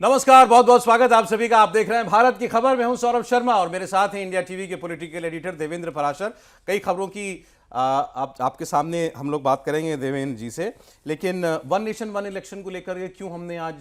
नमस्कार, बहुत बहुत स्वागत आप सभी का। आप देख रहे हैं भारत की खबर। मैं हूं सौरभ शर्मा और मेरे साथ हैं इंडिया टीवी के पॉलिटिकल एडिटर देवेंद्र पराशर। कई खबरों की आपके सामने हम लोग बात करेंगे देवेंद्र जी से, लेकिन वन नेशन वन इलेक्शन को लेकर के क्यों हमने आज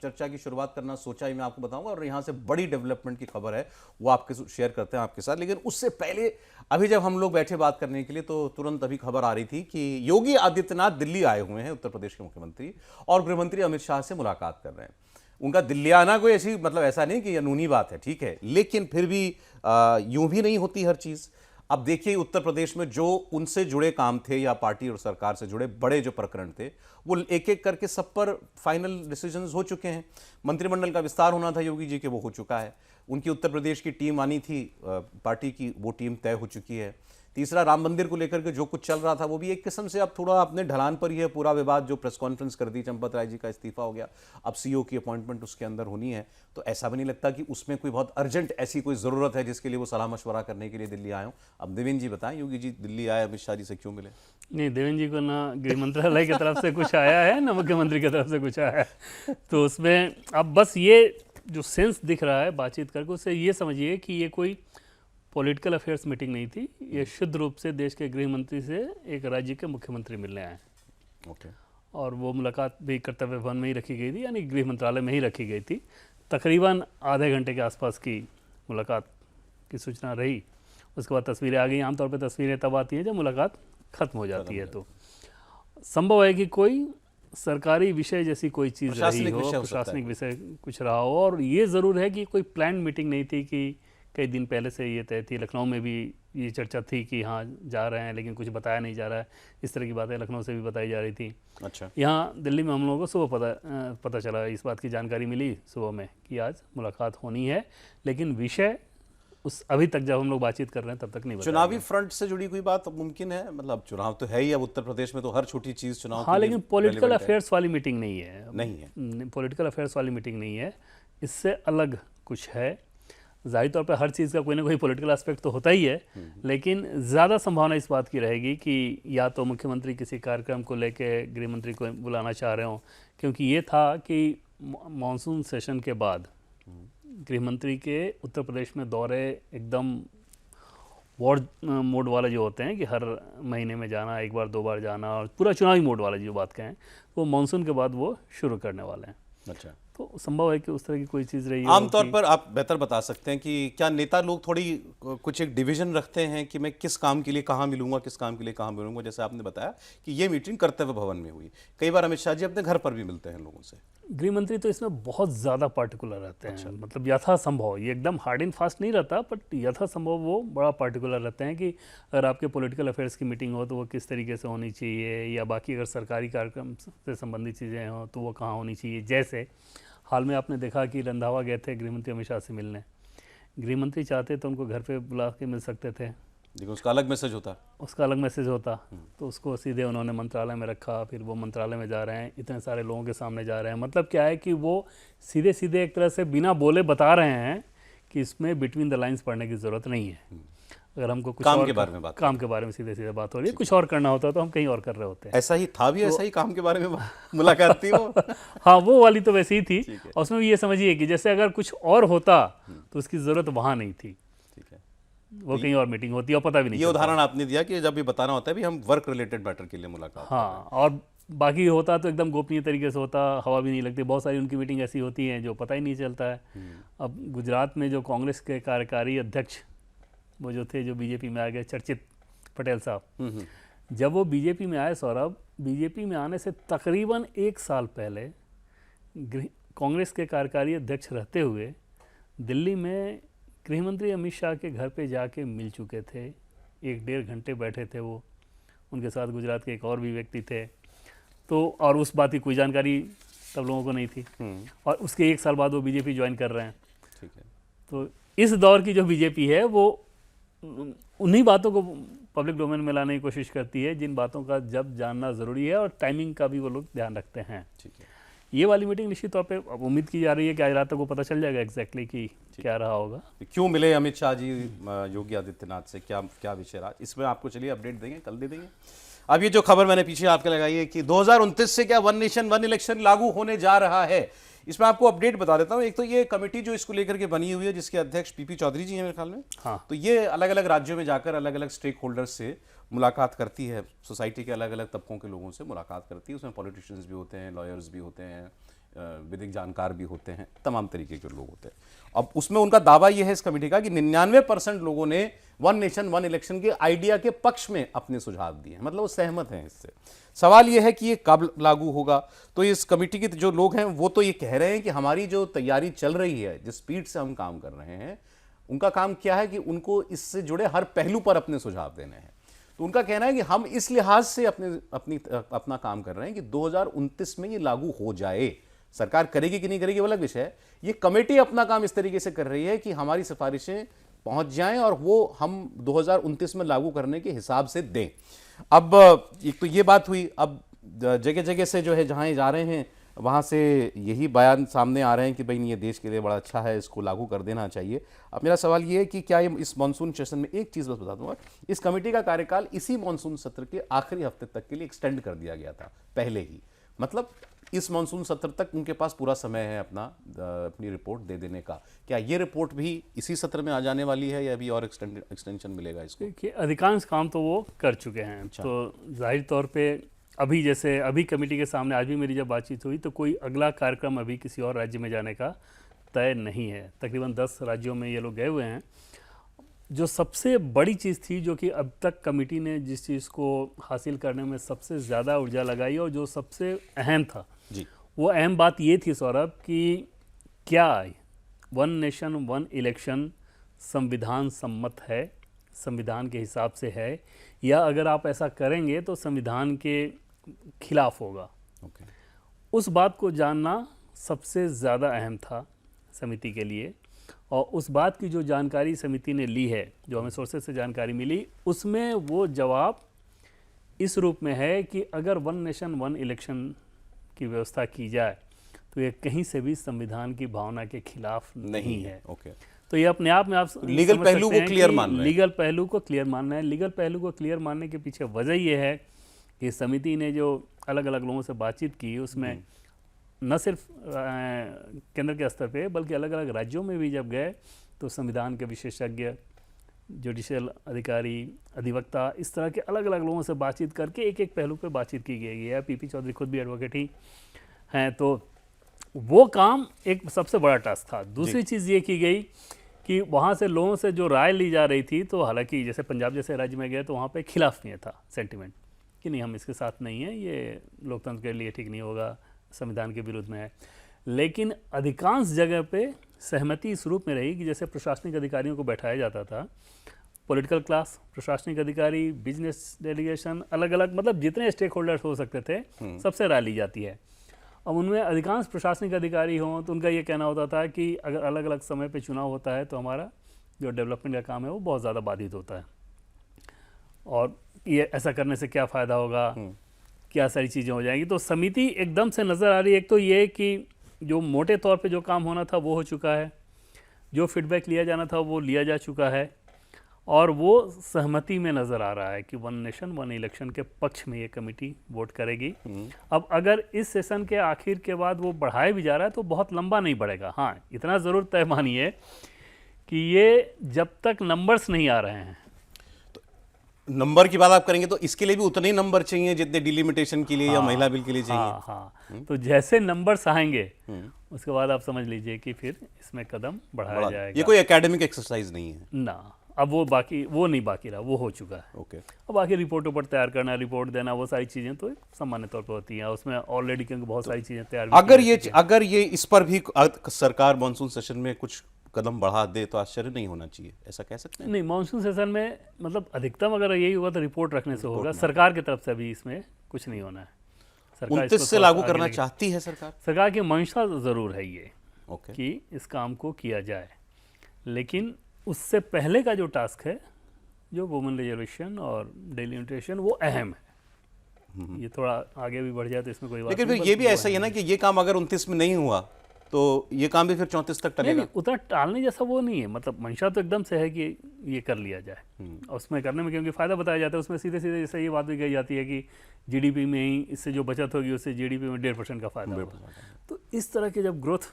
चर्चा की शुरुआत करना सोचा ही मैं आपको बताऊंगा, और यहां से बड़ी डेवलपमेंट की खबर है वो आपके शेयर करते हैं आपके साथ। लेकिन उससे पहले अभी जब हम लोग बैठे बात करने के लिए तो तुरंत अभी खबर आ रही थी कि योगी आदित्यनाथ दिल्ली आए हुए हैं, उत्तर प्रदेश के मुख्यमंत्री, और गृहमंत्री अमित शाह से मुलाकात कर रहे हैं। उनका दिल्ली आना कोई ऐसी मतलब ऐसा नहीं कि अनूनी बात है, ठीक है, लेकिन फिर भी यूं भी नहीं होती हर चीज। अब देखिए उत्तर प्रदेश में जो उनसे जुड़े काम थे या पार्टी और सरकार से जुड़े बड़े जो प्रकरण थे वो एक एक करके सब पर फाइनल डिसीजंस हो चुके हैं। मंत्रिमंडल का विस्तार होना था योगी जी के, वो हो चुका है। उनकी उत्तर प्रदेश की टीम आनी थी पार्टी की, वो टीम तय हो चुकी है। तीसरा, राम मंदिर को लेकर के जो कुछ चल रहा था वो भी एक किस्म से अब थोड़ा अपने ढलान पर ही है। पूरा विवाद जो प्रेस कॉन्फ्रेंस कर दी, चंपत राय जी का इस्तीफा हो गया, अब सीईओ की अपॉइंटमेंट उसके अंदर होनी है, तो ऐसा भी नहीं लगता कि उसमें कोई बहुत अर्जेंट ऐसी कोई ज़रूरत है जिसके लिए वो सलाह मशवरा करने के लिए दिल्ली आए हों। अब देवेंद्र जी बताएं, योगी जी दिल्ली आए अमित शाह जी से क्यों मिले? नहीं, देवेंद्र जी को ना गृह मंत्रालय की तरफ से कुछ आया है ना मुख्यमंत्री की तरफ से कुछ आया है। तो उसमें अब बस ये जो सेंस दिख रहा है बातचीत करके, उससे ये समझिए कि ये कोई पॉलिटिकल अफेयर्स मीटिंग नहीं थी। ये शुद्ध रूप से देश के गृह मंत्री से एक राज्य के मुख्यमंत्री मिलने आए। ओके। और वो मुलाकात भी कर्तव्य भवन में ही रखी गई थी, यानी गृह मंत्रालय में ही रखी गई थी। तकरीबन आधे घंटे के आसपास की मुलाकात की सूचना रही। उसके बाद तस्वीरें आ गई। आमतौर पर तस्वीरें तब आती हैं जब मुलाकात ख़त्म हो जाती है। तो संभव है कि कोई सरकारी विषय जैसी कोई चीज़ रही हो, प्रशासनिक विषय कुछ रहा हो। और ये ज़रूर है कि कोई प्लान मीटिंग नहीं थी कि कई दिन पहले से ये तय थी। लखनऊ में भी ये चर्चा थी कि हाँ जा रहे हैं, लेकिन कुछ बताया नहीं जा रहा है। इस तरह की बातें लखनऊ से भी बताई जा रही थी। अच्छा। यहाँ दिल्ली में हम लोगों को सुबह पता चला, इस बात की जानकारी मिली सुबह में कि आज मुलाकात होनी है, लेकिन विषय उस अभी तक जब हम लोग बातचीत कर रहे हैं तब तक नहीं बताया। चुनावी फ्रंट से जुड़ी कोई बात मुमकिन है? मतलब चुनाव तो है ही अब उत्तर प्रदेश में, तो हर छोटी चीज चुनाव। हाँ, लेकिन पॉलिटिकल अफेयर्स वाली मीटिंग नहीं है। नहीं है, पॉलिटिकल अफेयर्स वाली मीटिंग नहीं है, इससे अलग कुछ है। जाहिर तौर पर हर चीज़ का कोई ना कोई पॉलिटिकल एस्पेक्ट तो होता ही है, लेकिन ज़्यादा संभावना इस बात की रहेगी कि या तो मुख्यमंत्री किसी कार्यक्रम को लेके गृह मंत्री को बुलाना चाह रहे हों, क्योंकि ये था कि मानसून सेशन के बाद गृह मंत्री के उत्तर प्रदेश में दौरे एकदम वॉर मोड वाले जो होते हैं कि हर महीने में जाना, एक बार दो बार जाना, और पूरा चुनावी मोड वाले जो बात कहें, वो मानसून के बाद वो शुरू करने वाले हैं। अच्छा। तो संभव है कि उस तरह की कोई चीज़ रही। आमतौर पर आप बेहतर बता सकते हैं कि क्या नेता लोग थोड़ी कुछ एक डिवीजन रखते हैं कि मैं किस काम के लिए कहाँ मिलूंगा, किस काम के लिए कहाँ मिलूंगा? जैसे आपने बताया कि ये मीटिंग कर्तव्य भवन में हुई, कई बार अमित शाह जी अपने घर पर भी मिलते हैं लोगों से। गृह मंत्री तो इसमें बहुत ज़्यादा पार्टिकुलर रहते हैं। अच्छा। मतलब यथासंभव, ये एकदम हार्ड एंड फास्ट नहीं रहता, बट यथासंभव वो बड़ा पार्टिकुलर रहते हैं कि अगर आपके पॉलिटिकल अफेयर्स की मीटिंग हो तो वो किस तरीके से होनी चाहिए, या बाकी अगर सरकारी कार्यक्रम से संबंधित चीज़ें हों तो वो कहाँ होनी चाहिए। जैसे हाल में आपने देखा कि रंधावा गए थे गृहमंत्री अमित शाह से मिलने। गृहमंत्री चाहते तो उनको घर पे बुला के मिल सकते थे, लेकिन उसका अलग मैसेज होता, तो उसको सीधे उन्होंने मंत्रालय में रखा। फिर वो मंत्रालय में जा रहे हैं, इतने सारे लोगों के सामने जा रहे हैं। मतलब क्या है कि वो सीधे सीधे एक तरह से बिना बोले बता रहे हैं कि इसमें बिटवीन द लाइन्स पढ़ने की ज़रूरत नहीं है। अगर हमको कुछ काम के बारे में बात, काम के बारे में सीधे सीधे बात हो रही है, कुछ और करना होता है तो हम कहीं और कर रहे होते हैं। ऐसा ही था भी, ऐसा ही काम के बारे में मुलाकात थी वो। हाँ, वो वाली तो वैसे ही थी। और उसमें भी ये समझिए कि जैसे अगर कुछ और होता तो उसकी ज़रूरत वहाँ नहीं थी। ठीक है, वो कहीं और मीटिंग होती है और पता भी नहीं। ये उदाहरण आपने दिया कि जब भी बताना होता है भी हम वर्क रिलेटेड मैटर के लिए मुलाकात। हाँ, और बाकी होता तो एकदम गोपनीय तरीके से होता, हवा भी नहीं लगती। बहुत सारी उनकी मीटिंग ऐसी होती हैं जो पता ही नहीं चलता है। अब गुजरात में जो कांग्रेस के कार्यकारी अध्यक्ष वो जो थे, जो बीजेपी में आ गए, चर्चित पटेल साहब, जब वो बीजेपी में आए, सौरभ, बीजेपी में आने से तकरीबन एक साल पहले कांग्रेस के कार्यकारी अध्यक्ष रहते हुए दिल्ली में गृहमंत्री अमित शाह के घर पे जाके मिल चुके थे। 1-1.5 घंटे बैठे थे वो। उनके साथ गुजरात के एक और भी व्यक्ति थे। तो और उस बात की कोई जानकारी तब लोगों को नहीं थी। और उसके एक साल बाद वो बीजेपी ज्वाइन कर रहे हैं। ठीक है। तो इस दौर की जो बीजेपी है वो उन्हीं बातों को पब्लिक डोमेन में लाने की कोशिश करती है जिन बातों का जब जानना ज़रूरी है, और टाइमिंग का भी वो लोग ध्यान रखते हैं। ठीक है। ये वाली मीटिंग निश्चित तौर पे अब उम्मीद की जा रही है कि आज रात तक को पता चल जाएगा एग्जैक्टली कि क्या रहा होगा। क्यों मिले अमित शाह जी योगी आदित्यनाथ से, क्या क्या विषय रहा, इसमें आपको चलिए अपडेट देंगे, कल दे देंगे। अब ये जो खबर मैंने पीछे आपके लगाई है कि 2029 से क्या वन नेशन वन इलेक्शन लागू होने जा रहा है, इसमें आपको अपडेट बता देता हूँ। एक तो ये कमेटी जो इसको लेकर के बनी हुई है, जिसके अध्यक्ष पीपी चौधरी जी हैं मेरे ख्याल में। हाँ। तो ये अलग अलग राज्यों में जाकर अलग अलग स्टेक होल्डर्स से मुलाकात करती है, सोसाइटी के अलग अलग तबकों के लोगों से मुलाकात करती है। उसमें पॉलिटिशियंस भी होते हैं, लॉयर्स भी होते हैं, विधिक जानकार भी होते हैं, तमाम तरीके के लोग होते हैं। अब उसमें उनका दावा यह है इस कमेटी का कि 99% लोगों ने वन नेशन वन इलेक्शन के आइडिया के पक्ष में अपने सुझाव दिए हैं, मतलब वो सहमत हैं इससे। सवाल यह है कि ये कब लागू होगा। तो इस कमेटी के जो लोग हैं वो तो ये कह रहे हैं कि हमारी जो तैयारी चल रही है, जिस स्पीड से हम काम कर रहे हैं, उनका काम क्या है कि उनको इससे जुड़े हर पहलू पर अपने सुझाव देने हैं। तो उनका कहना है कि हम इस लिहाज से अपना काम कर रहे हैं कि 2029 में ये लागू हो जाए। सरकार करेगी कि नहीं करेगी वो अलग विषय है। ये कमेटी अपना काम इस तरीके से कर रही है कि हमारी सिफारिशें पहुंच जाएं और वो हम 2029 में लागू करने के हिसाब से दें। अब एक तो ये बात हुई। अब जगह जगह से जो है जहां ये जा रहे हैं वहां से यही बयान सामने आ रहे हैं कि भाई ये देश के लिए बड़ा अच्छा है, इसको लागू कर देना चाहिए। अब मेरा सवाल ये है कि क्या ये इस मानसून सेशन में, एक चीज़ बस बता दूंगा, इस कमेटी का कार्यकाल इसी मानसून सत्र के आखिरी हफ्ते तक के लिए एक्सटेंड कर दिया गया था पहले ही। मतलब इस मानसून सत्र तक उनके पास पूरा समय है अपनी रिपोर्ट दे देने का। क्या ये रिपोर्ट भी इसी सत्र में आ जाने वाली है या अभी और एक्सटेंशन मिलेगा इसको? देखिए, अधिकांश काम तो वो कर चुके हैं। तो जाहिर तौर पे अभी जैसे अभी कमेटी के सामने आज भी मेरी जब बातचीत हुई तो कोई अगला कार्यक्रम अभी किसी और राज्य में जाने का तय नहीं है। तकरीबन 10 राज्यों में ये लोग गए हुए हैं। जो सबसे बड़ी चीज़ थी, जो कि अब तक कमेटी ने जिस चीज़ को हासिल करने में सबसे ज़्यादा ऊर्जा लगाई और जो सबसे अहम था जी, वो अहम बात ये थी सौरभ कि क्या वन नेशन वन इलेक्शन संविधान सम्मत है, संविधान के हिसाब से है, या अगर आप ऐसा करेंगे तो संविधान के खिलाफ होगा। ओके। उस बात को जानना सबसे ज़्यादा अहम था समिति के लिए। और उस बात की जो जानकारी समिति ने ली है, जो हमें सोर्सेज से जानकारी मिली, उसमें वो जवाब इस रूप में है कि अगर वन नेशन वन इलेक्शन की व्यवस्था की जाए तो ये कहीं से भी संविधान की भावना के खिलाफ नहीं है। ओके। तो ये अपने आप में आप लीगल समझ पहलू सकते को हैं क्लियर कि मान रहे हैं। लीगल पहलू को क्लियर मानना है। लीगल पहलू को क्लियर मानने के पीछे वजह ये है कि समिति ने जो अलग अलग लोगों से बातचीत की उसमें न सिर्फ केंद्र के स्तर पे बल्कि अलग अलग राज्यों में भी जब गए तो संविधान के विशेषज्ञ, जुडिशियल अधिकारी, अधिवक्ता, इस तरह के अलग अलग लोगों से बातचीत करके एक एक पहलू पे बातचीत की गई है। पीपी चौधरी खुद भी एडवोकेट ही हैं, तो वो काम एक सबसे बड़ा टास्क था। दूसरी चीज़ ये की गई कि वहाँ से लोगों से जो राय ली जा रही थी, तो हालांकि जैसे पंजाब जैसे राज्य में गए तो वहाँ पे खिलाफ नहीं था सेंटिमेंट कि नहीं, हम इसके साथ नहीं हैं, ये लोकतंत्र के लिए ठीक नहीं होगा, संविधान के विरुद्ध में है। लेकिन अधिकांश जगह पे सहमति इस रूप में रही कि जैसे प्रशासनिक अधिकारियों को बैठाया जाता था, पॉलिटिकल क्लास, प्रशासनिक अधिकारी, बिजनेस डेलीगेशन, अलग अलग, मतलब जितने स्टेक होल्डर्स हो सकते थे सबसे राय ली जाती है। अब उनमें अधिकांश प्रशासनिक अधिकारी हों तो उनका ये कहना होता था कि अगर अलग अलग समय पे चुनाव होता है तो हमारा जो डेवलपमेंट का काम है वो बहुत ज़्यादा बाधित होता है, और ये ऐसा करने से क्या फ़ायदा होगा, क्या सारी चीज़ें हो जाएंगी। तो समिति एकदम से नज़र आ रही है। एक तो ये कि जो मोटे तौर पे जो काम होना था वो हो चुका है, जो फीडबैक लिया जाना था वो लिया जा चुका है, और वो सहमति में नज़र आ रहा है कि वन नेशन वन इलेक्शन के पक्ष में ये कमेटी वोट करेगी। अब अगर इस सेशन के आखिर के बाद वो बढ़ाया भी जा रहा है तो बहुत लंबा नहीं बढ़ेगा। हाँ, इतना ज़रूर तय मानिए कि ये जब तक नंबर्स नहीं आ रहे हैं, नंबर की बात आप करेंगे तो इसके लिए भी उतने ही नंबर चाहिए जितने डिलिमिटेशन के लिए या महिला बिल के लिए चाहिए। हाँ, तो जैसे नंबर्स आएंगे उसके बाद आप समझ लीजिए कि फिर इसमें कदम बढ़ाया जाएगा। ये कोई एकेडमिक एक्सरसाइज नहीं है ना। अब वो नहीं बाकी रहा, वो हो चुका है। ओके। अब बाकी रिपोर्ट ऊपर तैयार करना, रिपोर्ट देना, वो सारी चीज़ें तो सामान्य तौर पर होती हैं। उसमें ऑलरेडी क्योंकि बहुत सारी चीज़ें तैयार अगर ये इस पर भी सरकार मानसून सेशन में कुछ कदम बढ़ा दे तो आश्चर्य नहीं होना चाहिए, ऐसा कह सकते हैं? नहीं, मानसून सेशन में मतलब अधिकतम अगर यही होगा तो रिपोर्ट रखने से होगा। सरकार की तरफ से अभी इसमें कुछ नहीं होना है। सरकार 29 से लागू करना चाहती है सरकार की मंशा ज़रूर है ये ओके कि इस काम को किया जाए, लेकिन उससे पहले का जो टास्क है, जो वुमेन रिजर्वेशन और डेलिमिटेशन, वो अहम है। ये थोड़ा आगे भी बढ़ जाए तो इसमें कोई बात लेकिन नहीं, फिर ये भी ऐसा ही है ना कि ये काम अगर 29 में नहीं हुआ तो ये काम भी फिर 34 तक टलेगा। नहीं, उतना टालने जैसा वो नहीं है। मतलब मंशा तो एकदम से है कि ये कर लिया जाए, और उसमें करने में क्योंकि फ़ायदा बताया जाता है, उसमें सीधे सीधे जैसे ये बात भी कही जाती है कि जीडीपी में ही इससे जो बचत होगी उससे जीडीपी में 1.5% का फ़ायदा होगा। तो इस तरह के जब ग्रोथ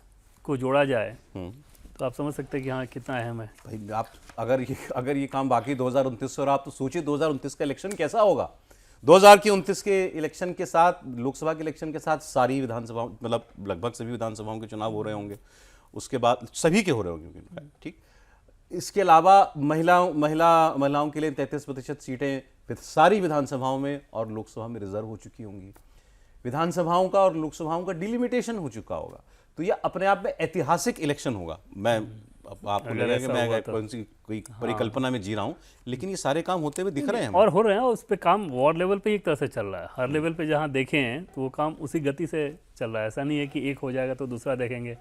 को जोड़ा जाए तो आप समझ सकते हैं कि हाँ कितना अहम है। भाई आप अगर ये काम बाकी 2029 से, और आप तो सोचिए 2029 का इलेक्शन कैसा होगा। 2029 के इलेक्शन के साथ, लोकसभा के इलेक्शन के साथ सारी विधानसभाओं, मतलब लगभग सभी विधानसभाओं के चुनाव हो रहे होंगे, उसके बाद सभी के हो रहे होंगे, ठीक। इसके अलावा महिलाओं के लिए 33% सीटें सारी विधानसभाओं में और लोकसभा में रिजर्व हो चुकी होंगी। विधानसभाओं का और लोकसभाओं का डिलिमिटेशन हो चुका होगा। तो यह अपने आप में ऐतिहासिक इलेक्शन होगा। आपको लगेगा कि मैं कोई परिकल्पना में जी रहा हूँ, लेकिन ये सारे काम होते हुए दिख रहे हैं और हो रहे हैं। उस पे काम वार्ड लेवल पे एक तरह से चल रहा है। हर लेवल पे जहाँ देखे हैं तो वो काम उसी गति से चल रहा है। ऐसा नहीं है कि एक हो जाएगा तो दूसरा देखेंगे।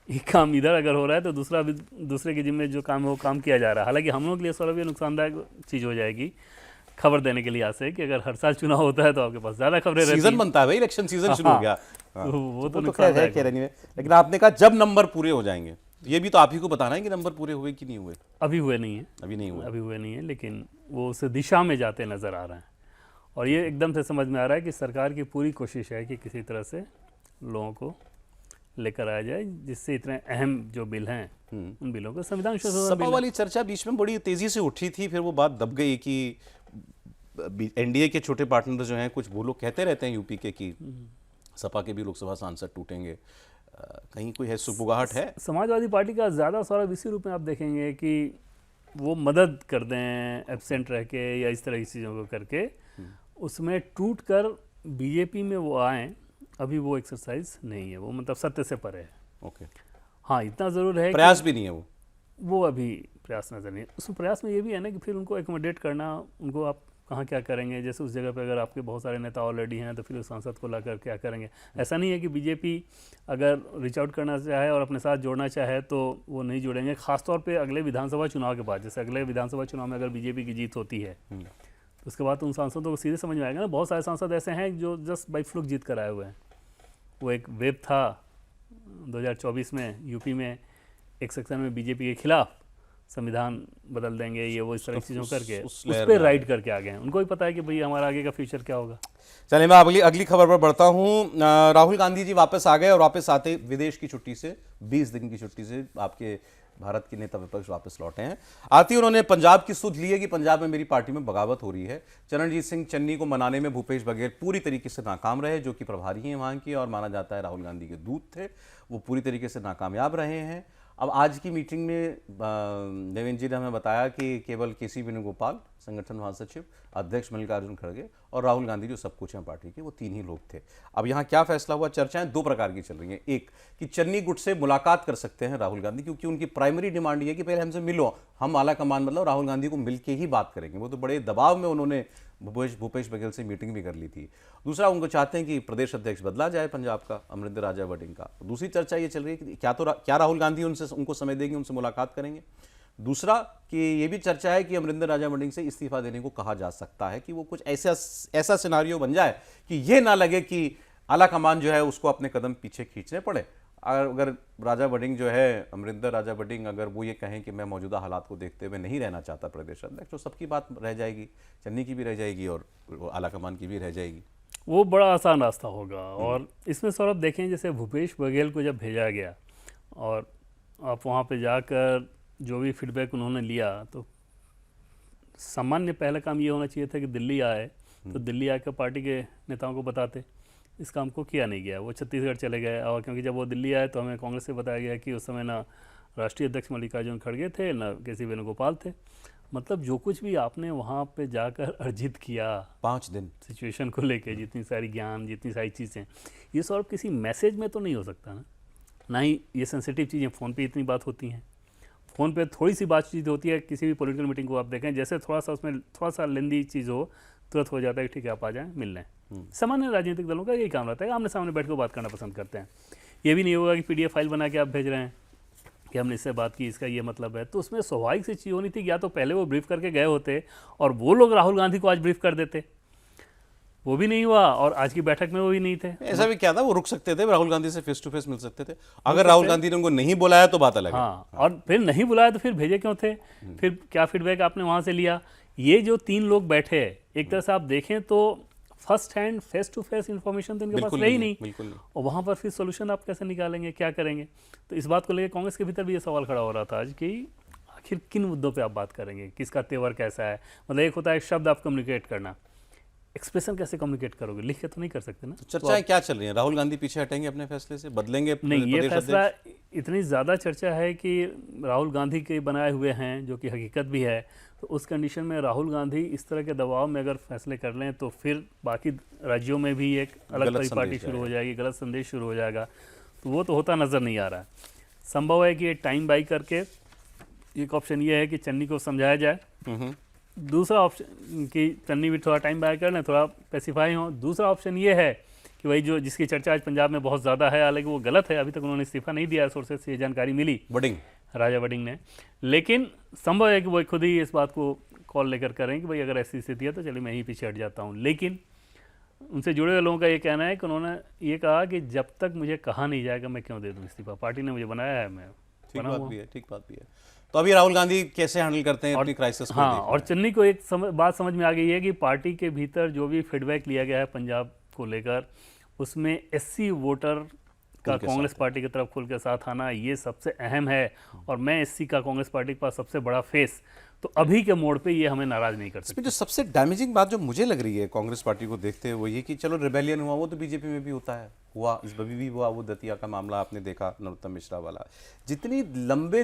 एक काम इधर अगर हो रहा है तो दूसरे के जिम्मे जो काम है वो काम किया जा रहा है। हालांकि हम लोग के लिए सौरभ ये नुकसानदायक चीज़ हो जाएगी खबर देने के लिहाज से कि अगर हर साल चुनाव होता है तो आपके पास ज़्यादा खबरें रहती हैं। सीजन बनता है भाई, इलेक्शन सीजन शुरू हो गया। वो तो खैर है कह रही है, लेकिन आपने कहा जब नंबर पूरे हो जाएंगे, ये भी तो आप ही को बताना है कि नंबर पूरे हुए कि नहीं हुए। अभी हुए नहीं है, अभी हुए नहीं है, लेकिन वो उस दिशा में जाते नजर आ रहे हैं। और ये एकदम से समझ में आ रहा है कि सरकार की पूरी कोशिश है कि किसी तरह से लोगों को लेकर आया जाए, जिससे इतने अहम जो बिल हैं उन बिलों को संविधान सपा वाली चर्चा बीच में बड़ी तेजी से उठी थी, फिर वो बात दब गई कि एनडीए के छोटे पार्टनर जो हैं, कुछ वो लोग कहते रहते हैं यूपी के कि सपा के भी लोकसभा सांसद टूटेंगे। कहीं कोई है सुगबुगाहट है? समाजवादी पार्टी का ज़्यादा सौरभ इसी रूप में आप देखेंगे कि वो मदद कर दें एब्सेंट रह के या इस तरह की चीज़ों को करके, उसमें टूट कर बीजेपी में वो आए। अभी वो एक्सरसाइज नहीं है, वो मतलब सत्य से परे है। ओके। हाँ, इतना ज़रूर है, प्रयास भी नहीं है वो अभी प्रयास नजर नहीं है। उस प्रयास में ये भी है ना कि फिर उनको एकोमोडेट करना, उनको आप कहाँ क्या करेंगे। जैसे उस जगह पे अगर आपके बहुत सारे नेता ऑलरेडी हैं तो फिर उस सांसद को लाकर क्या करेंगे। ऐसा नहीं है कि बीजेपी अगर रीच आउट करना चाहे और अपने साथ जोड़ना चाहे तो वो नहीं जुड़ेंगे। खासतौर पे अगले विधानसभा चुनाव के बाद, जैसे अगले विधानसभा चुनाव में अगर बीजेपी की जीत होती है तो उसके बाद उन सांसदों को सीधे समझ में आएगा ना। बहुत सारे सांसद ऐसे हैं जो जस्ट बाई फ्लूक जीत कर आए हुए हैं। वो एक वेब था 2024 में यूपी में, एक सेक्शन में बीजेपी के खिलाफ संविधान बदल देंगे, ये वो इस तरह की चीज़ों करके उस पर राइड करके आ गए हैं। उनको भी पता है कि भाई हमारा आगे का फ्यूचर क्या होगा। चलिए मैं अगली खबर पर बढ़ता हूँ। राहुल गांधी जी वापस आ गए और वापस आते विदेश की छुट्टी से, 20 दिन की छुट्टी से आपके भारत के नेता विपक्ष वापस लौटे हैं। आते ही उन्होंने पंजाब की सुध ली है कि पंजाब में मेरी पार्टी में बगावत हो रही है। चरणजीत सिंह चन्नी को मनाने में भूपेश बघेल पूरी तरीके से नाकाम रहे, जो कि प्रभारी हैं वहाँ की और माना जाता है राहुल गांधी के दूत थे। वो पूरी तरीके से नाकामयाब रहे हैं। अब आज की मीटिंग में देवेंद्र जी ने हमें बताया कि केवल केसी वेणुगोपाल, संगठन महासचिव, अध्यक्ष मल्लिकार्जुन खड़गे और राहुल गांधी जो सब कुछ हैं पार्टी के, वो 3 ही लोग थे। अब यहाँ क्या फैसला हुआ? चर्चाएं 2 प्रकार की चल रही हैं। एक कि चन्नी गुट से मुलाकात कर सकते हैं राहुल गांधी, क्योंकि उनकी प्राइमरी डिमांड ये है कि पहले हमसे मिलो, हम आला कमान मतलब राहुल गांधी को मिल के ही बात करेंगे। वो तो बड़े दबाव में उन्होंने भूपेश बघेल से मीटिंग भी कर ली थी। दूसरा, उनको चाहते हैं कि प्रदेश अध्यक्ष बदला जाए पंजाब का, अमरिंदर राजा वडिंग का। दूसरी चर्चा ये चल रही है कि क्या राहुल गांधी उनको समय देंगे, उनसे मुलाकात करेंगे। दूसरा कि ये भी चर्चा है कि अमरिंदर राजा वडिंग से इस्तीफा देने को कहा जा सकता है, कि वो कुछ ऐसा सिनारियो बन जाए कि ये ना लगे कि आला कमान जो है उसको अपने कदम पीछे खींचने पड़े। अगर राजा वडिंग जो है, अमरिंदर राजा वडिंग, अगर वो ये कहें कि मैं मौजूदा हालात को देखते हुए नहीं रहना चाहता प्रदेश अध्यक्ष, तो सबकी बात रह जाएगी, चन्नी की भी रह जाएगी और आला कमान की भी रह जाएगी। वो बड़ा आसान रास्ता होगा। और इसमें सौरभ देखें, जैसे भूपेश बघेल को जब भेजा गया और आप वहाँ पे जाकर जो भी फीडबैक उन्होंने लिया, तो सामान्य पहला काम ये होना चाहिए था कि दिल्ली आए तो दिल्ली आकर पार्टी के नेताओं को बताते। इस काम को किया नहीं गया, वो छत्तीसगढ़ चले गए। और क्योंकि जब वो दिल्ली आए तो हमें कांग्रेस से बताया गया कि उस समय ना राष्ट्रीय अध्यक्ष मल्लिकार्जुन खड़गे थे, ना केसी वेणुगोपाल थे। मतलब जो कुछ भी आपने वहाँ पे जाकर अर्जित किया 5 दिन सिचुएशन को लेके, जितनी सारी ज्ञान, जितनी सारी चीज़ें, ये सब किसी मैसेज में तो नहीं हो सकता ना ही ये सेंसिटिव चीज़ें फ़ोन पे इतनी बात होती हैं। फ़ोन पे थोड़ी सी बातचीत होती है, किसी भी पॉलिटिकल मीटिंग को आप देखें, जैसे थोड़ा सा उसमें थोड़ा सा लेंदी चीज़ हो, तुरंत हो जाता है कि ठीक है आप आ जाएँ मिल लें। सामान्य राजनीतिक दलों का यही काम रहता है, आमने सामने बैठ कर बात करना पसंद करते हैं। ये भी नहीं होगा कि PDF फाइल बना के आप भेज रहे हैं कि हमने इससे बात की, इसका ये मतलब है। तो उसमें स्वाभाविक सी चीज़ होनी थी, या तो पहले वो ब्रीफ करके गए होते और वो लोग राहुल गांधी को आज ब्रीफ कर देते। वो भी नहीं हुआ और आज की बैठक में वो भी नहीं थे। ऐसा भी क्या था, वो रुक सकते थे, राहुल गांधी से फेस टू फेस मिल सकते थे। अगर राहुल गांधी ने उनको नहीं बुलाया तो बात अलग है। हाँ, और फिर नहीं बुलाया तो फिर भेजे क्यों थे? फिर क्या फीडबैक आपने वहाँ से लिया? ये जो 3 लोग बैठे, एक तरह से आप देखें तो first hand face to face information तो इनके पास बिल्कुल रही नहीं, नहीं, बिल्कुल नहीं। और वहाँ पर फिर सोल्यूशन आप कैसे निकालेंगे, क्या करेंगे? तो इस बात को लेकर कांग्रेस के भीतर भी ये सवाल खड़ा हो रहा था आज कि आखिर किन मुद्दों पे आप बात करेंगे, किसका तेवर कैसा है। मतलब एक होता है शब्द आप कम्युनिकेट करना, एक्सप्रेशन कैसे कम्युनिकेट करोगे, लिख के तो नहीं कर सकते ना। तो चर्चाएं क्या चल रही हैं? राहुल गांधी पीछे हटेंगे अपने फैसले से, बदलेंगे नहीं, ये प्रदेश फैसला अध्यक्ष? इतनी ज़्यादा चर्चा है कि राहुल गांधी के बनाए हुए हैं, जो कि हकीकत भी है। तो उस कंडीशन में राहुल गांधी इस तरह के दबाव में अगर फैसले कर लें तो फिर बाकी राज्यों में भी एक अलग गलत परिपाटी संदेश शुरू हो जाएगा। जाएगी, गलत संदेश शुरू हो जाएगा। तो वो तो होता नज़र नहीं आ रहा है। संभव है कि ये टाइम बाई करके एक ऑप्शन ये है कि चन्नी को समझाया जाए, दूसरा ऑप्शन कि चन्नी भी थोड़ा टाइम बाय कर लें, थोड़ा स्पेसिफाई हो। दूसरा ऑप्शन ये है कि वही जो जिसकी चर्चा आज पंजाब में बहुत ज़्यादा है, हालांकि वो गलत है, अभी तक उन्होंने इस्तीफा नहीं दिया, सोर्सेज से ये जानकारी मिली वडिंग राजा वडिंग ने, लेकिन संभव है कि वो खुद ही इस बात को कॉल लेकर करें कि भाई अगर ऐसी स्थिति है तो चलिए मैं यहीं पीछे हट जाता हूँ। लेकिन उनसे जुड़े हुए लोगों का ये कहना है कि उन्होंने ये कहा कि जब तक मुझे कहा नहीं जाएगा मैं क्यों दे दूँ इस्तीफा, पार्टी ने मुझे बनाया है, मैं ठीक बना बात हुआ। भी है, ठीक बात भी है। तो अभी राहुल गांधी कैसे हैंडल करते हैं अपनी क्राइसिस को? हाँ, देखना और है। चन्नी को एक बात समझ में आ गई है कि पार्टी के भीतर जो भी फीडबैक लिया गया है पंजाब को लेकर, उसमें एससी वोटर का के कांग्रेस साथ है। पार्टी की तरफ खुल के साथ आना ये सबसे अहम है, और मैं एससी का कांग्रेस पार्टी के पास सबसे बड़ा फेस, तो अभी के मोड़ पे ये हमें नाराज नहीं कर सकते। इसमें जो सबसे डैमेजिंग बात जो मुझे लग रही है कांग्रेस पार्टी को देखते हुए, वो ये कि चलो रिबेलियन हुआ, वो तो बीजेपी में भी होता है, हुआ इस बभी भी हुआ, वो दतिया का मामला आपने देखा, नरोत्तम मिश्रा वाला। जितनी लंबे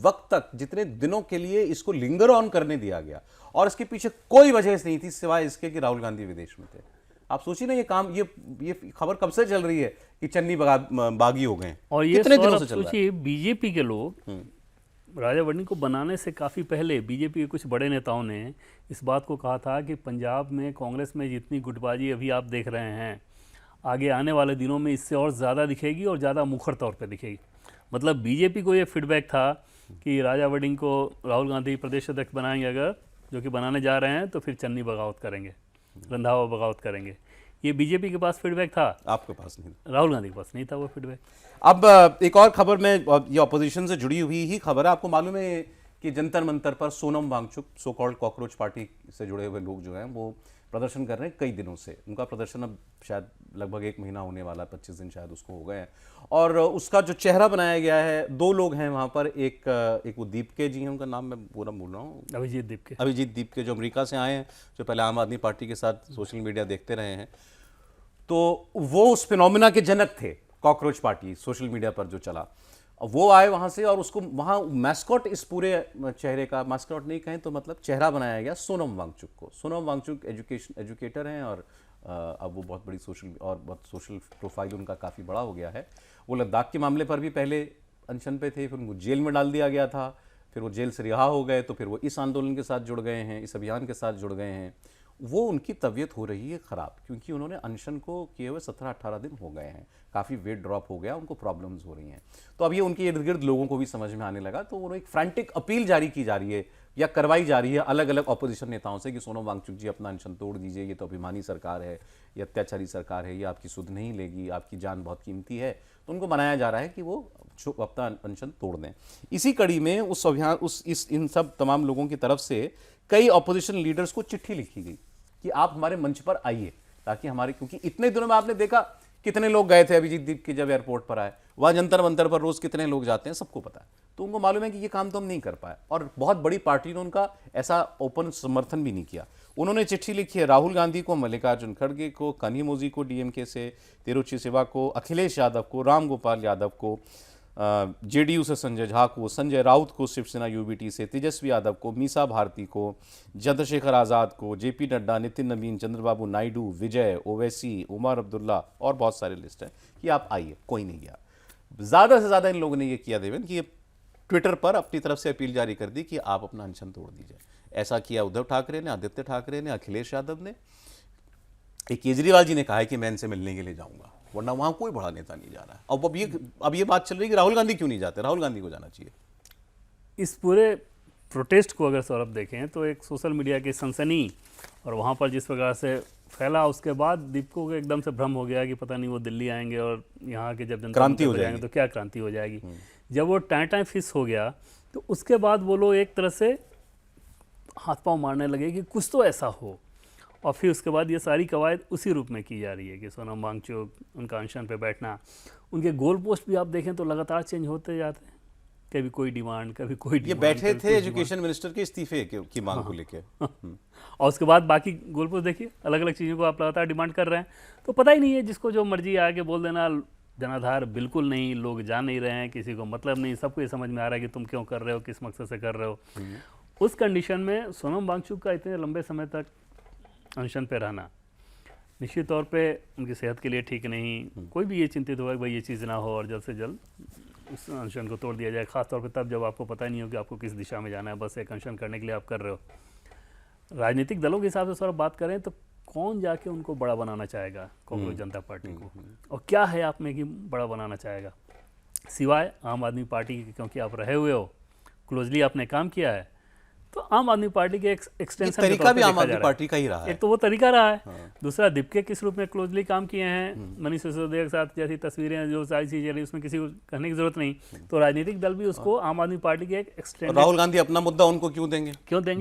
वक्त तक, जितने दिनों के लिए इसको लिंगर ऑन करने दिया गया, और इसके पीछे कोई वजह नहीं थी सिवाय इसके कि राहुल गांधी विदेश में थे। आप सोचिए ना, ये काम, ये खबर कब से चल रही है कि चन्नी बागी हो गए, और ये कितने दिनों सवाल से आप चल रहा है? सोचिए, बीजेपी के लोग राजा वडिंग को बनाने से काफ़ी पहले बीजेपी के कुछ बड़े नेताओं ने इस बात को कहा था कि पंजाब में कांग्रेस में जितनी गुटबाजी अभी आप देख रहे हैं, आगे आने वाले दिनों में इससे और ज़्यादा दिखेगी और ज़्यादा मुखर तौर पे दिखेगी। मतलब बीजेपी को ये फीडबैक था कि राजा वडिंग को राहुल गांधी प्रदेश अध्यक्ष बनाएंगे, अगर जो कि बनाने जा रहे हैं, तो फिर चन्नी बगावत करेंगे, रंधावा बगावत करेंगे। ये बीजेपी के पास फीडबैक था, आपके पास नहीं? राहुल गांधी के पास नहीं था वो फीडबैक। अब एक और खबर में, ये ऑपोजिशन से जुड़ी हुई ही खबर है। आपको मालूम है कि जंतर मंतर पर Sonam Wangchuk, so called cockroach party से जुड़े हुए लोग जो हैं वो प्रदर्शन कर रहे हैं कई दिनों से। उनका प्रदर्शन अब शायद लगभग 1 महीना होने वाला, 25 दिन शायद उसको हो गए हैं, और उसका जो चेहरा बनाया गया है, 2 लोग हैं वहाँ पर। एक वो दीपके जी हैं, उनका नाम मैं पूरा भूल रहा हूँ, अभिजीत दीपके, अभिजीत दीपके, जो अमेरिका से आए हैं, जो पहले आम आदमी पार्टी के साथ सोशल मीडिया देखते रहे हैं। तो वो उस फिनोमिना के जनक थे, कॉकरोच पार्टी सोशल मीडिया पर जो चला। वो आए वहाँ से, और उसको वहाँ मैस्कॉट, इस पूरे चेहरे का मैस्कॉट नहीं कहें तो मतलब चेहरा बनाया गया सोनम वांगचुक को। सोनम वांगचुक एजुकेटर हैं, और अब वो बहुत बड़ी बहुत सोशल प्रोफाइल उनका काफ़ी बड़ा हो गया है। वो लद्दाख के मामले पर भी पहले अनशन पे थे, फिर उनको जेल में डाल दिया गया था, फिर वो जेल से रिहा हो गए, तो फिर वो इस आंदोलन के साथ जुड़ गए हैं, इस अभियान के साथ जुड़ गए हैं। वो उनकी तबीयत हो रही है ख़राब, क्योंकि उन्होंने अनशन को किए हुए 17-18 दिन हो गए हैं, काफ़ी वेट ड्रॉप हो गया, उनको प्रॉब्लम्स हो रही हैं। तो अब ये उनके इर्द गिर्द लोगों को भी समझ में आने लगा, तो उन्हें एक फ्रैंटिक अपील जारी की जा रही है या करवाई जा रही है अलग अलग ऑपोजिशन नेताओं से कि सोनम वांगचुक जी अपना अनशन तोड़ दीजिए, ये तो अभिमानी सरकार है, ये अत्याचारी सरकार है, ये आपकी सुध नहीं लेगी, आपकी जान बहुत कीमती है। तो उनको मनाया जा रहा है कि वो अपना अनशन तोड़ दें। इसी कड़ी में उस अभियान इन सब तमाम लोगों की तरफ से कई ऑपोजिशन लीडर्स को चिट्ठी लिखी गई कि आप हमारे मंच पर आइए, ताकि हमारे, क्योंकि इतने दिनों में आपने देखा कितने लोग गए थे अभिजीत दीप के जब एयरपोर्ट पर आए, वहाँ जंतर मंतर पर रोज कितने लोग जाते हैं, सबको पता है। तो उनको मालूम है कि ये काम तो हम नहीं कर पाए, और बहुत बड़ी पार्टी ने उनका ऐसा ओपन समर्थन भी नहीं किया। उन्होंने चिट्ठी लिखी है राहुल गांधी को, मल्लिकार्जुन खड़गे को, कानिमोझी को डीएमके से, तिरुचि शिवा को, अखिलेश यादव को, राम गोपाल यादव को, जेडीयू से संजय झा को, संजय राउत को शिवसेना यूबीटी से, तेजस्वी यादव को, मीसा भारती को, चंद्रशेखर आज़ाद को, जेपी नड्डा, नितिन नवीन, चंद्रबाबू नायडू, विजय, ओवैसी, उमर अब्दुल्ला और बहुत सारे लिस्ट हैं कि आप आइए। कोई नहीं गया। ज़्यादा से ज़्यादा इन लोगों ने ये किया देवेंद्र कि ये ट्विटर पर अपनी तरफ से अपील जारी कर दी कि आप अपना अनशन तोड़ दीजिए। ऐसा किया उद्धव ठाकरे ने, आदित्य ठाकरे ने, अखिलेश यादव ने। एक केजरीवाल जी ने कहा है कि मैं इनसे मिलने के लिए जाऊंगा, वरना वहां कोई बड़ा नेता नहीं जा रहा है। अब ये बात चल रही है कि राहुल गांधी क्यों नहीं जाते, राहुल गांधी को जाना चाहिए। इस पूरे प्रोटेस्ट को अगर सौरभ देखें तो एक सोशल मीडिया की सनसनी और वहाँ पर जिस प्रकार से फैला, उसके बाद दीपकों को एकदम से भ्रम हो गया कि पता नहीं वो दिल्ली आएंगे और यहाँ के जब जनता क्रांति हो जाएंगे तो क्या क्रांति हो जाएगी। जब वो टाइम फिक्स हो गया तो उसके बाद वो लोग एक तरह से हाथ पांव मारने लगे कि कुछ तो ऐसा हो, और फिर उसके बाद ये सारी कवायद उसी रूप में की जा रही है कि सोनम वांगचुक, उनका अनशन पे बैठना, उनके गोल पोस्ट भी आप देखें तो लगातार चेंज होते जाते हैं, कभी कोई डिमांड, कभी कोई ये डिमांड, बैठे कभी थे कुछ एजुकेशन मिनिस्टर के इस्तीफे की मांग को लेके। डिमांड। और उसके बाद बाकी गोल पोस्ट देखिए, अलग अलग चीज़ों को आप लगातार डिमांड कर रहे हैं, तो पता ही नहीं है, जिसको जो मर्जी आके बोल देना, जनाधार बिल्कुल नहीं, लोग जान नहीं रहे हैं, किसी को मतलब नहीं, सबको ये समझ में आ रहा है कि तुम क्यों कर रहे हो, किस मकसद से कर रहे हो। उस कंडीशन में सोनम वांगचुक का इतने लंबे समय तक अनशन पे रहना निश्चित तौर पे उनकी सेहत के लिए ठीक नहीं। कोई भी ये चिंतित होगा कि भाई ये चीज़ ना हो और जल्द से जल्द उस अनशन को तोड़ दिया जाए, खासतौर पे तब जब आपको पता नहीं हो कि आपको किस दिशा में जाना है, बस एक अनशन करने के लिए आप कर रहे हो। राजनीतिक दलों के हिसाब से सर बात करें तो कौन जाके उनको बड़ा बनाना चाहेगा कांग्रेस जनता पार्टी को, और क्या है आप में कि बड़ा बनाना चाहेगा, सिवाय आम आदमी पार्टी के, क्योंकि आप रहे हुए हो, क्लोजली आपने काम किया है, तो आम आदमी पार्टी के एक्सटेंशन तरीका भी आम आदमी पार्टी का ही रहा है। एक तो वो तरीका रहा है, दूसरा दीपके किस रूप में क्लोजली काम किए हैं, मनीष सिसोदिया के साथ जैसी तस्वीरें जो सारी चीजें रही, उसमें किसी को कहने की जरूरत नहीं। तो राजनीतिक दल भी उसको आम आदमी पार्टी के एक एक्सटेंडेड, राहुल गांधी अपना मुद्दा उनको क्यों देंगे?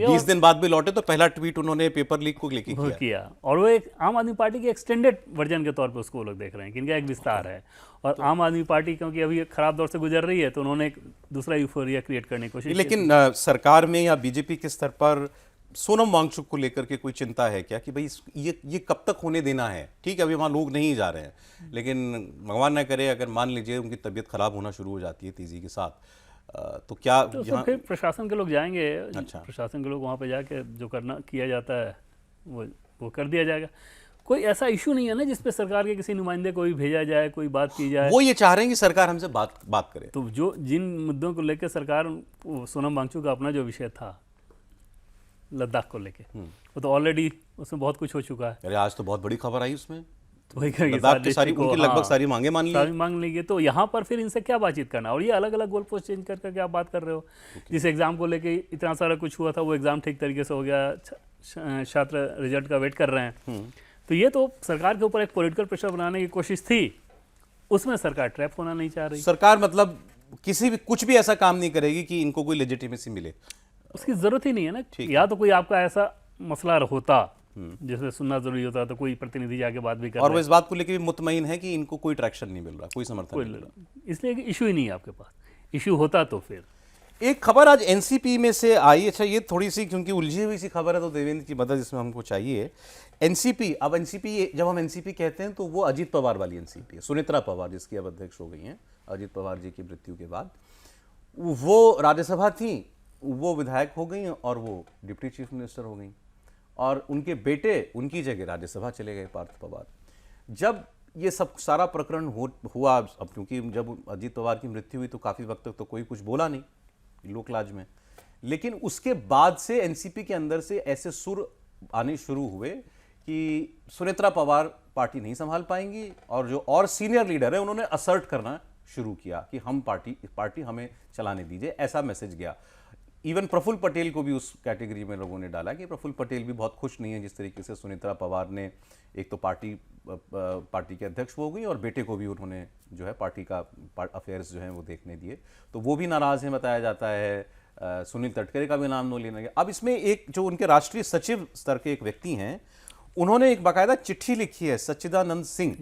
20 दिन बाद भी लौटे तो पहला ट्वीट उन्होंने पेपर लीक को लेके किया, और वो एक आम आदमी पार्टी के एक्सटेंडेड वर्जन के तौर पे उसको लोग देख रहे हैं कि इनका एक विस्तार है। और आम आदमी पार्टी क्योंकि अभी एक खराब दौर से गुजर रही है, तो उन्होंने एक दूसरा यूफोरिया क्रिएट करने की कोशिश की। लेकिन सरकार में या बीजेपी के स्तर पर सोनम वांगचुक को लेकर के कोई चिंता है क्या कि भाई ये कब तक होने देना है? ठीक है, अभी वहाँ लोग नहीं जा रहे हैं, लेकिन भगवान न करे अगर मान लीजिए उनकी तबीयत खराब होना शुरू हो जाती है तेजी के साथ, तो क्या तो सब फिर प्रशासन के लोग जाएंगे। अच्छा। प्रशासन के लोग वहाँ पे जाके जो करना किया जाता है वो कर दिया जाएगा। कोई ऐसा इशू नहीं है ना जिस पे सरकार के किसी नुमाइंदे को भी भेजा जाए, कोई बात की जाए। वो ये चाह रहे हैं कि सरकार हमसे बात करे। तो जो जिन मुद्दों को लेकर सरकार, सोनम वांगचुक का अपना जो विषय था लद्दाख को लेके, वो तो ऑलरेडी उसमें बहुत कुछ हो चुका है। अरे आज तो बहुत बड़ी खबर आई उसमें, तो वही करेंगे, लद्दाख की सारी उनकी लगभग सारी मांगे मान ली, सारी मांग लेंगे। तो यहाँ पर फिर इनसे क्या बातचीत करना, और ये अलग अलग गोल पोस्ट चेंज कर करके आप बात कर रहे हो। जिस एग्जाम को लेके इतना सारा कुछ हुआ था, वो एग्जाम ठीक तरीके से हो गया, छात्र रिजल्ट का वेट कर रहे हैं। तो ये तो सरकार के ऊपर एक पॉलिटिकल प्रेशर बनाने की कोशिश थी, उसमें सरकार ट्रैप होना नहीं चाह रही। सरकार मतलब कुछ भी ऐसा काम नहीं करेगी कि इनको कोई लेजिटिमेसी मिले, उसकी जरूरत ही नहीं है ना। या तो कोई आपका ऐसा मसला होता जिसमें सुनना जरूरी होता, तो कोई प्रतिनिधि जाके बात भी कर, और वो इस बात को लेकर भी मुतमईन है कि इनको कोई ट्रैक्शन नहीं मिल रहा, कोई समर्थन नहीं मिल रहा, इसलिए इशू ही नहीं है आपके पास। इशू होता तो फिर एक खबर आज एनसीपी में से आई। अच्छा, ये थोड़ी सी क्योंकि उलझी हुई सी खबर है, तो देवेंद्र की मदद इसमें हमको चाहिए। एनसीपी, अब एनसीपी, जब हम एनसीपी कहते हैं तो वो अजीत पवार वाली एनसीपी है, सुनेत्रा पवार जिसकी अब अध्यक्ष हो गई हैं अजीत पवार जी की मृत्यु के बाद। वो राज्यसभा थी, वो विधायक हो गई और वो डिप्टी चीफ मिनिस्टर हो गई, और उनके बेटे उनकी जगह राज्यसभा चले गए, पार्थ पवार। जब ये सब सारा प्रकरण हुआ, अब क्योंकि जब अजीत पवार की मृत्यु हुई तो काफ़ी वक्त तक तो कोई कुछ बोला नहीं लोकलाज में, लेकिन उसके बाद से एनसीपी के अंदर से ऐसे सुर आने शुरू हुए कि सुनेत्रा पवार पार्टी नहीं संभाल पाएंगी, और जो और सीनियर लीडर है उन्होंने असर्ट करना शुरू किया कि हम पार्टी हमें चलाने दीजिए, ऐसा मैसेज गया। इवन प्रफुल्ल पटेल को भी उस कैटेगरी में लोगों ने डाला कि प्रफुल्ल पटेल भी बहुत खुश नहीं है जिस तरीके से सुनेत्रा पवार ने एक तो पार्टी के अध्यक्ष हो गई और बेटे को भी उन्होंने जो है पार्टी का अफेयर्स जो है वो देखने दिए, तो वो भी नाराज हैं बताया जाता है। सुनील तटकरे का भी नाम नहीं लेना गया। अब इसमें एक जो उनके राष्ट्रीय सचिव स्तर के एक व्यक्ति हैं, उन्होंने एक बाकायदा चिट्ठी लिखी है, सच्चिदानंद सिंह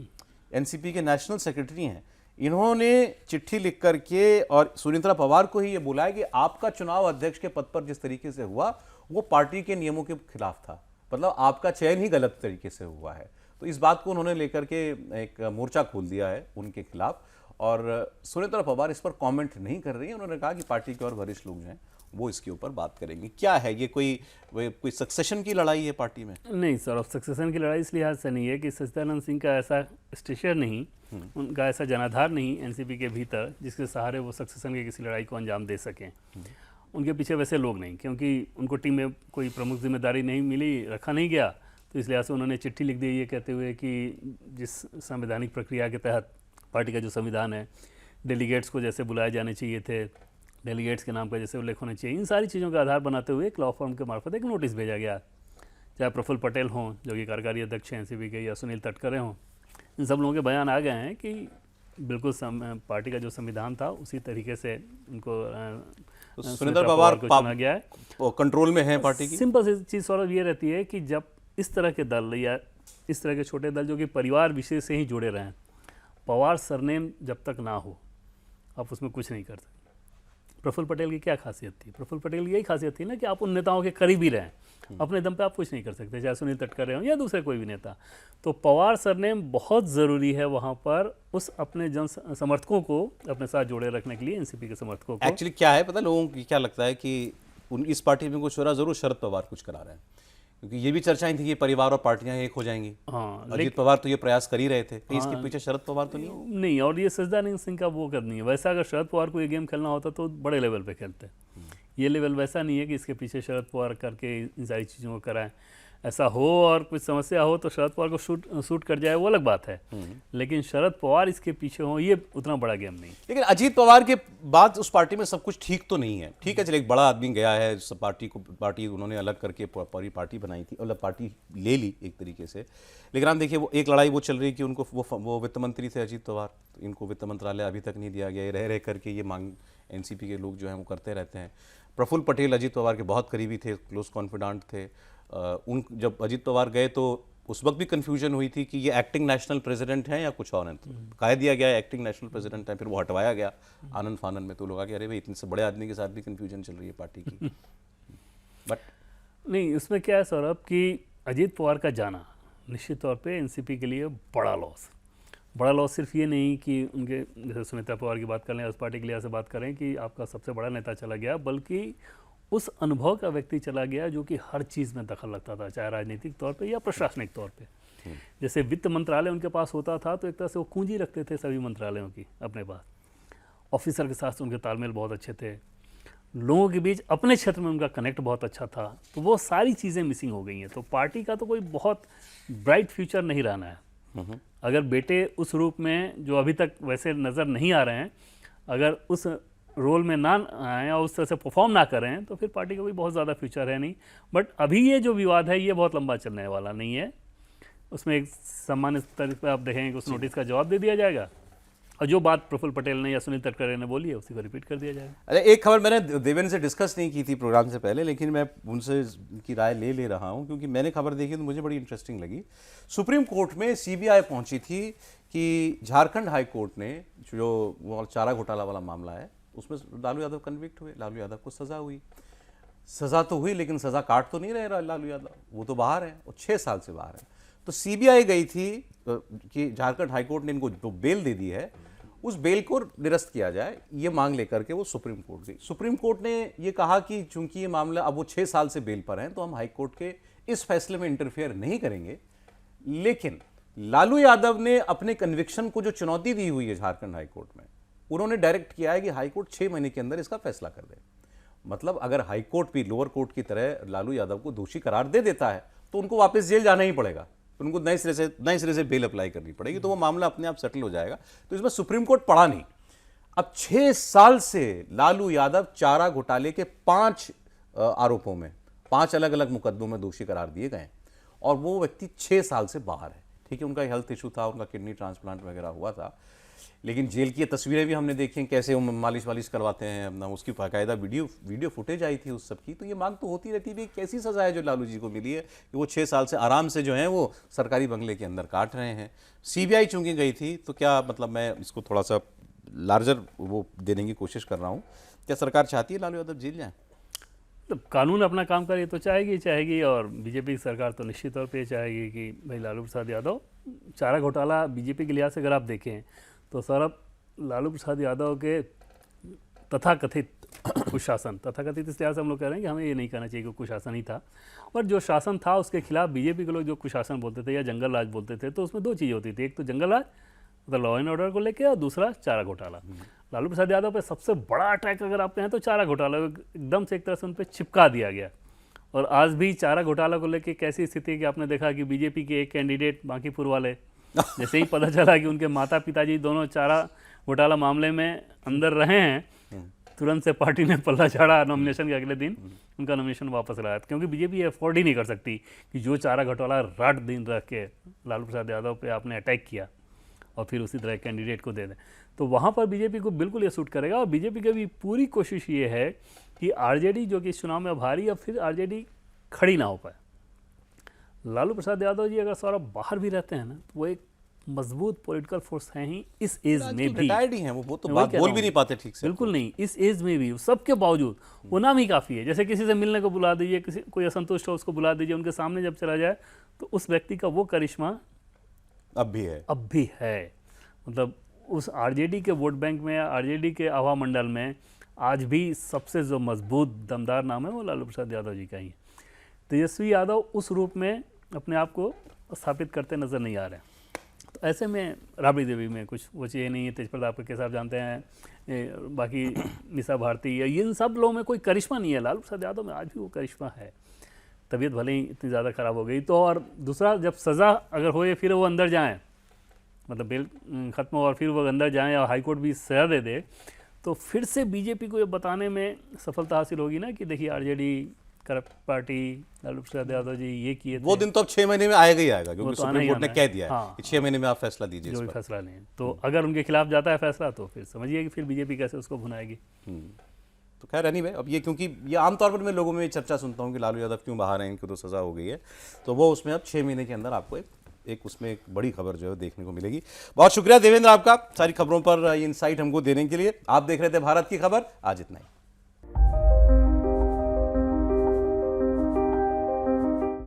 एनसीपी के नेशनल सेक्रेटरी हैं, इन्होंने चिट्ठी लिख करके और सुनेत्रा पवार को ही ये बोला है कि आपका चुनाव अध्यक्ष के पद पर जिस तरीके से हुआ वो पार्टी के नियमों के खिलाफ था, मतलब आपका चयन ही गलत तरीके से हुआ है। तो इस बात को उन्होंने लेकर के एक मोर्चा खोल दिया है उनके खिलाफ, और सुनेत्रा पवार इस पर कमेंट नहीं कर रही है। उन्होंने कहा कि पार्टी के और वरिष्ठ लोग हैं वो इसके ऊपर बात करेंगे। क्या है ये, कोई सक्सेशन की लड़ाई है पार्टी में? नहीं सर, अब सक्सेशन की लड़ाई इस लिहाज से नहीं है कि सच्चिदानंद सिंह का ऐसा स्टेचर नहीं, उनका ऐसा जनाधार नहीं एनसीपी के भीतर जिसके सहारे वो सक्सेशन की किसी लड़ाई को अंजाम दे सकें। उनके पीछे वैसे लोग नहीं, क्योंकि उनको टीम में कोई प्रमुख जिम्मेदारी नहीं मिली, रखा नहीं गया, तो इस लिहाज से उन्होंने चिट्ठी लिख दी ये कहते हुए कि जिस संवैधानिक प्रक्रिया के तहत पार्टी का जो संविधान है, डेलीगेट्स को जैसे बुलाए जाने चाहिए थे, डेलीगेट्स के नाम पर जैसे उल्लेख होना चाहिए, इन सारी चीज़ों का आधार बनाते हुए एक लॉ फर्म के मार्फत एक नोटिस भेजा गया। चाहे प्रफुल्ल पटेल हों जो कि कार्यकारी अध्यक्ष हैं एनसीपी के, या सुनील तटकरे हों, इन सब लोगों के बयान आ गए हैं कि बिल्कुल पार्टी का जो संविधान था उसी तरीके से उनको सुनेत्रा पवार को चुना गया है, कंट्रोल में है पार्टी की। सिंपल सी चीज़ सौरभ ये रहती है कि जब इस तरह के दल या इस तरह के छोटे दल जो कि परिवार विशेष से ही जुड़े रहें, पवार सरनेम जब तक ना हो आप उसमें कुछ नहीं कर सकते। प्रफुल्ल पटेल की क्या खासियत थी? प्रफुल्ल पटेल की यही खासियत थी ना कि आप उन नेताओं के करीब ही रहें, अपने दम पे आप कुछ नहीं कर सकते, चाहे सुनील तटकरे हों या दूसरे कोई भी नेता। तो पवार सरनेम बहुत ज़रूरी है वहाँ पर उस अपने जन समर्थकों को अपने साथ जोड़े रखने के लिए, एनसीपी के समर्थकों को। एक्चुअली क्या है पता, लोगों को क्या लगता है कि इस पार्टी में कुछ हो रहा, जरूर शरद पवार कुछ करा रहे हैं, क्योंकि ये भी चर्चाएं थी कि परिवार और पार्टियां एक हो जाएंगी। हाँ, अजीत पवार तो ये प्रयास कर ही रहे थे, कहीं इसके पीछे शरद पवार तो नहीं? नहीं, और ये सजदानंद सिंह का वो करनी है। वैसा अगर शरद पवार को ये गेम खेलना होता तो बड़े लेवल पे खेलते। ये लेवल वैसा नहीं है कि इसके पीछे शरद पवार करके इन सारी चीज़ों को कराएं। ऐसा हो और कुछ समस्या हो तो शरद पवार को सूट कर जाए, वो अलग बात है, लेकिन शरद पवार इसके पीछे हो, ये उतना बड़ा गेम नहीं। लेकिन अजीत पवार के बाद उस पार्टी में सब कुछ ठीक तो नहीं है। ठीक है, चलिए एक बड़ा आदमी गया है, सब पार्टी उन्होंने अलग करके पूरी पार्टी बनाई थी, मतलब पार्टी ले ली एक तरीके से। लेकिन आप देखिए, वो एक लड़ाई वो चल रही है कि उनको वो वित्त मंत्री थे अजीत पवार, तो इनको वित्त मंत्रालय अभी तक नहीं दिया गया। रह करके ये मांग एनसीपी के लोग जो हैं वो करते रहते हैं। प्रफुल्ल पटेल अजीत पवार के बहुत करीबी थे, क्लोज कॉन्फिडेंट थे। जब अजीत पवार गए तो उस वक्त भी कंफ्यूजन हुई थी कि ये एक्टिंग नेशनल प्रेसिडेंट हैं या कुछ और हैं। तो कह दिया गया एक्टिंग नेशनल प्रेसिडेंट है, फिर वो हटवाया गया आनंद फानन में। तो लोग आगे, अरे भाई इतने से बड़े आदमी के साथ भी कंफ्यूजन चल रही है पार्टी की। बट नहीं, उसमें क्या है सौरभ कि अजीत पवार का जाना निश्चित तौर पे एनसीपी के लिए बड़ा लॉस सिर्फ ये नहीं कि उनके, जैसे सुनीता पवार की बात कर लें, उस पार्टी के लिहाज से बात करें कि आपका सबसे बड़ा नेता चला गया, बल्कि उस अनुभव का व्यक्ति चला गया जो कि हर चीज़ में दखल रखता था, चाहे राजनीतिक तौर पे या प्रशासनिक तौर पे। जैसे वित्त मंत्रालय उनके पास होता था तो एक तरह से वो कुंजी रखते थे सभी मंत्रालयों की अपने पास। ऑफिसर के साथ उनके तालमेल बहुत अच्छे थे, लोगों के बीच अपने क्षेत्र में उनका कनेक्ट बहुत अच्छा था। तो वो सारी चीज़ें मिसिंग हो गई हैं। तो पार्टी का तो कोई बहुत ब्राइट फ्यूचर नहीं रहना है। अगर बेटे उस रूप में जो अभी तक वैसे नज़र नहीं आ रहे हैं, अगर उस रोल में ना आए और उस तरह से परफॉर्म ना करें तो फिर पार्टी का कोई बहुत ज़्यादा फ्यूचर है नहीं। बट अभी ये जो विवाद है ये बहुत लंबा चलने वाला नहीं है। उसमें एक सामान्य तरीके पर आप देखेंगे कि उस नोटिस का जवाब दे दिया जाएगा और जो बात प्रफुल्ल पटेल ने या सुनील तटकरे ने बोली है उसी को रिपीट कर दिया जाएगा। अरे एक खबर मैंने देवेंद्र से डिस्कस नहीं की थी प्रोग्राम से पहले, लेकिन मैं उनसे उनकी राय ले रहा हूं क्योंकि मैंने खबर देखी तो मुझे बड़ी इंटरेस्टिंग लगी। सुप्रीम कोर्ट में सीबीआई पहुंची थी कि झारखंड हाई कोर्ट ने जो वो चारा घोटाला वाला मामला है उसमें लालू यादव कन्विक्ट हुए, लालू यादव को सजा हुई। सजा तो हुई लेकिन सजा काट तो नहीं रहे लालू यादव, वो तो बाहर है, वो 6 साल से बाहर है। तो सीबीआई गई थी कि झारखंड हाईकोर्ट ने इनको जो बेल दे दी है उस बेल को निरस्त किया जाए, ये मांग लेकर के वो सुप्रीम कोर्ट गई। सुप्रीम कोर्ट ने ये कहा कि चूंकि ये मामला अब वो 6 साल से बेल पर हैं तो हम हाईकोर्ट के इस फैसले में इंटरफेयर नहीं करेंगे। लेकिन लालू यादव ने अपने कन्विक्शन को जो चुनौती दी हुई है झारखंड हाईकोर्ट में, उन्होंने डायरेक्ट किया है कि हाईकोर्ट 6 महीने के अंदर इसका फैसला कर दे। मतलब अगर हाईकोर्ट भी लोअर कोर्ट की तरह लालू यादव को दोषी करार दे देता है तो उनको वापस जेल जाना ही पड़ेगा, उनको नए सिरे से बेल अप्लाई करनी पड़ेगी, तो वो मामला अपने आप सेटल हो जाएगा। तो इसमें सुप्रीम कोर्ट पड़ा नहीं। अब 6 साल से लालू यादव चारा घोटाले के 5 आरोपों में 5 अलग अलग मुकदमों में दोषी करार दिए गए और वो व्यक्ति 6 साल से बाहर है। ठीक है, उनका हेल्थ इशू था, उनका किडनी ट्रांसप्लांट वगैरह हुआ था, लेकिन जेल की तस्वीरें भी हमने देखी कैसे वो मालिश करवाते हैं अपना, उसकी बाकायदा वीडियो फुटेज आई थी उस सब की। तो ये मांग तो होती रहती है, कैसी सजा है जो लालू जी को मिली है कि वो 6 साल से आराम से जो है वो सरकारी बंगले के अंदर काट रहे हैं। सीबीआई चूंकि गई थी तो क्या मतलब, मैं इसको थोड़ा सा लार्जर वो देने की कोशिश कर रहा हूँ, क्या सरकार चाहती है लालू यादव जेल जाए? तो कानून अपना काम करे तो चाहेगी और बीजेपी की सरकार तो निश्चित तौर पे चाहेगी कि भाई लालू प्रसाद यादव, चारा घोटाला बीजेपी के लिहाज से अगर आप देखें तो सौरभ, लालू प्रसाद यादव के तथाकथित कुशासन, तथाकथित इस लिहाज से हम लोग कह रहे हैं कि हमें ये नहीं कहना चाहिए कि कुशासन ही था, पर जो शासन था उसके खिलाफ बीजेपी के लोग जो कुशासन बोलते थे या जंगल राज बोलते थे, तो उसमें 2 चीज़ें होती थी, एक तो जंगल राज मतलब लॉ एंड ऑर्डर को लेकर और दूसरा चारा घोटाला। लालू प्रसाद यादव पे सबसे बड़ा अटैक अगर आप कहें तो चारा घोटाला, एकदम से एक तरह से उन पर चिपका दिया गया। और आज भी चारा घोटाला को लेकर कैसी स्थिति कि आपने देखा कि बीजेपी के एक कैंडिडेट बांकीपुर वाले, जैसे ही पता चला कि उनके माता पिताजी दोनों चारा घोटाला मामले में अंदर रहे हैं, तुरंत से पार्टी ने पल्ला झाड़ा, नॉमिनेशन के अगले दिन उनका नॉमिनेशन वापस लाया, क्योंकि बीजेपी अफोर्ड ही नहीं कर सकती कि जो चारा घोटाला रात दिन रख के लालू प्रसाद यादव पे आपने अटैक किया और फिर उसी तरह कैंडिडेट को दे दें। तो वहाँ पर बीजेपी को बिल्कुल ये सूट करेगा। और बीजेपी की भी पूरी कोशिश ये है कि आरजेडी जो कि इस चुनाव में अब हारी, अब फिर आरजेडी खड़ी ना हो पाए। लालू प्रसाद यादव जी अगर सौरभ बाहर भी रहते हैं ना, तो वो एक मजबूत पॉलिटिकल फोर्स हैं ही इस एज में भी। रिटायर्ड ही हैं वो तो मैं बात वही कह बोल रहा भी नहीं हूँ। पाते ठीक से। बिल्कुल नहीं, इस एज में भी सबके बावजूद वो नाम ही काफ़ी है। जैसे किसी से मिलने को बुला दीजिए, किसी कोई असंतुष्ट हो उसको बुला दीजिए, उनके सामने जब चला जाए तो उस व्यक्ति का वो करिश्मा अब भी है। अब भी है। मतलब उस आरजेडी के वोट बैंक में या आरजेडी के आभा मंडल में आज भी सबसे जो मजबूत दमदार नाम है वो लालू प्रसाद यादव जी का ही है। तेजस्वी यादव उस रूप में अपने आप को स्थापित करते नज़र नहीं आ रहे हैं। तो ऐसे में राबड़ी देवी में कुछ वो चीज़ें नहीं है, तेजप्रताप के केस आप जानते हैं, बाकी निशा भारती या इन सब लोगों में कोई करिश्मा नहीं है। लालू प्रसाद यादव में आज भी वो करिश्मा है। तबीयत भले ही इतनी ज़्यादा ख़राब हो गई तो, और दूसरा जब सज़ा अगर होए फिर वो अंदर जाएं, मतलब बेल ख़त्म हो और फिर वो अंदर जाएं और हाईकोर्ट भी सज़ा दे दे, तो फिर से बीजेपी को ये बताने में सफलता हासिल होगी ना कि देखिए RJD corrupt party, Lalu Prasad Yadav ji ये किए थे। वो दिन तो अब 6 महीने में आएगा ही आएगा, क्योंकि तो आना सुप्रीम ही कोर्ट ने आना कह है। दिया है हाँ, कि 6 महीने में आप फैसला दीजिए इस जो भी पर। फैसला लें, तो अगर उनके खिलाफ जाता है फैसला तो फिर समझिए कि फिर बीजेपी कैसे उसको भुनाएगी। तो खैर एनीवे, अब ये क्योंकि ये आमतौर पर मैं लोगों में चर्चा सुनता हूँ कि लालू यादव क्यों बाहर हैं, इनको तो सज़ा हो गई है, तो वो उसमें अब 6 महीने के अंदर आपको एक उसमें एक बड़ी खबर जो है देखने को मिलेगी। बहुत शुक्रिया देवेंद्र आपका सारी खबरों पर इनसाइट हमको देने के लिए। आप देख रहे थे भारत की खबर, आज इतना ही।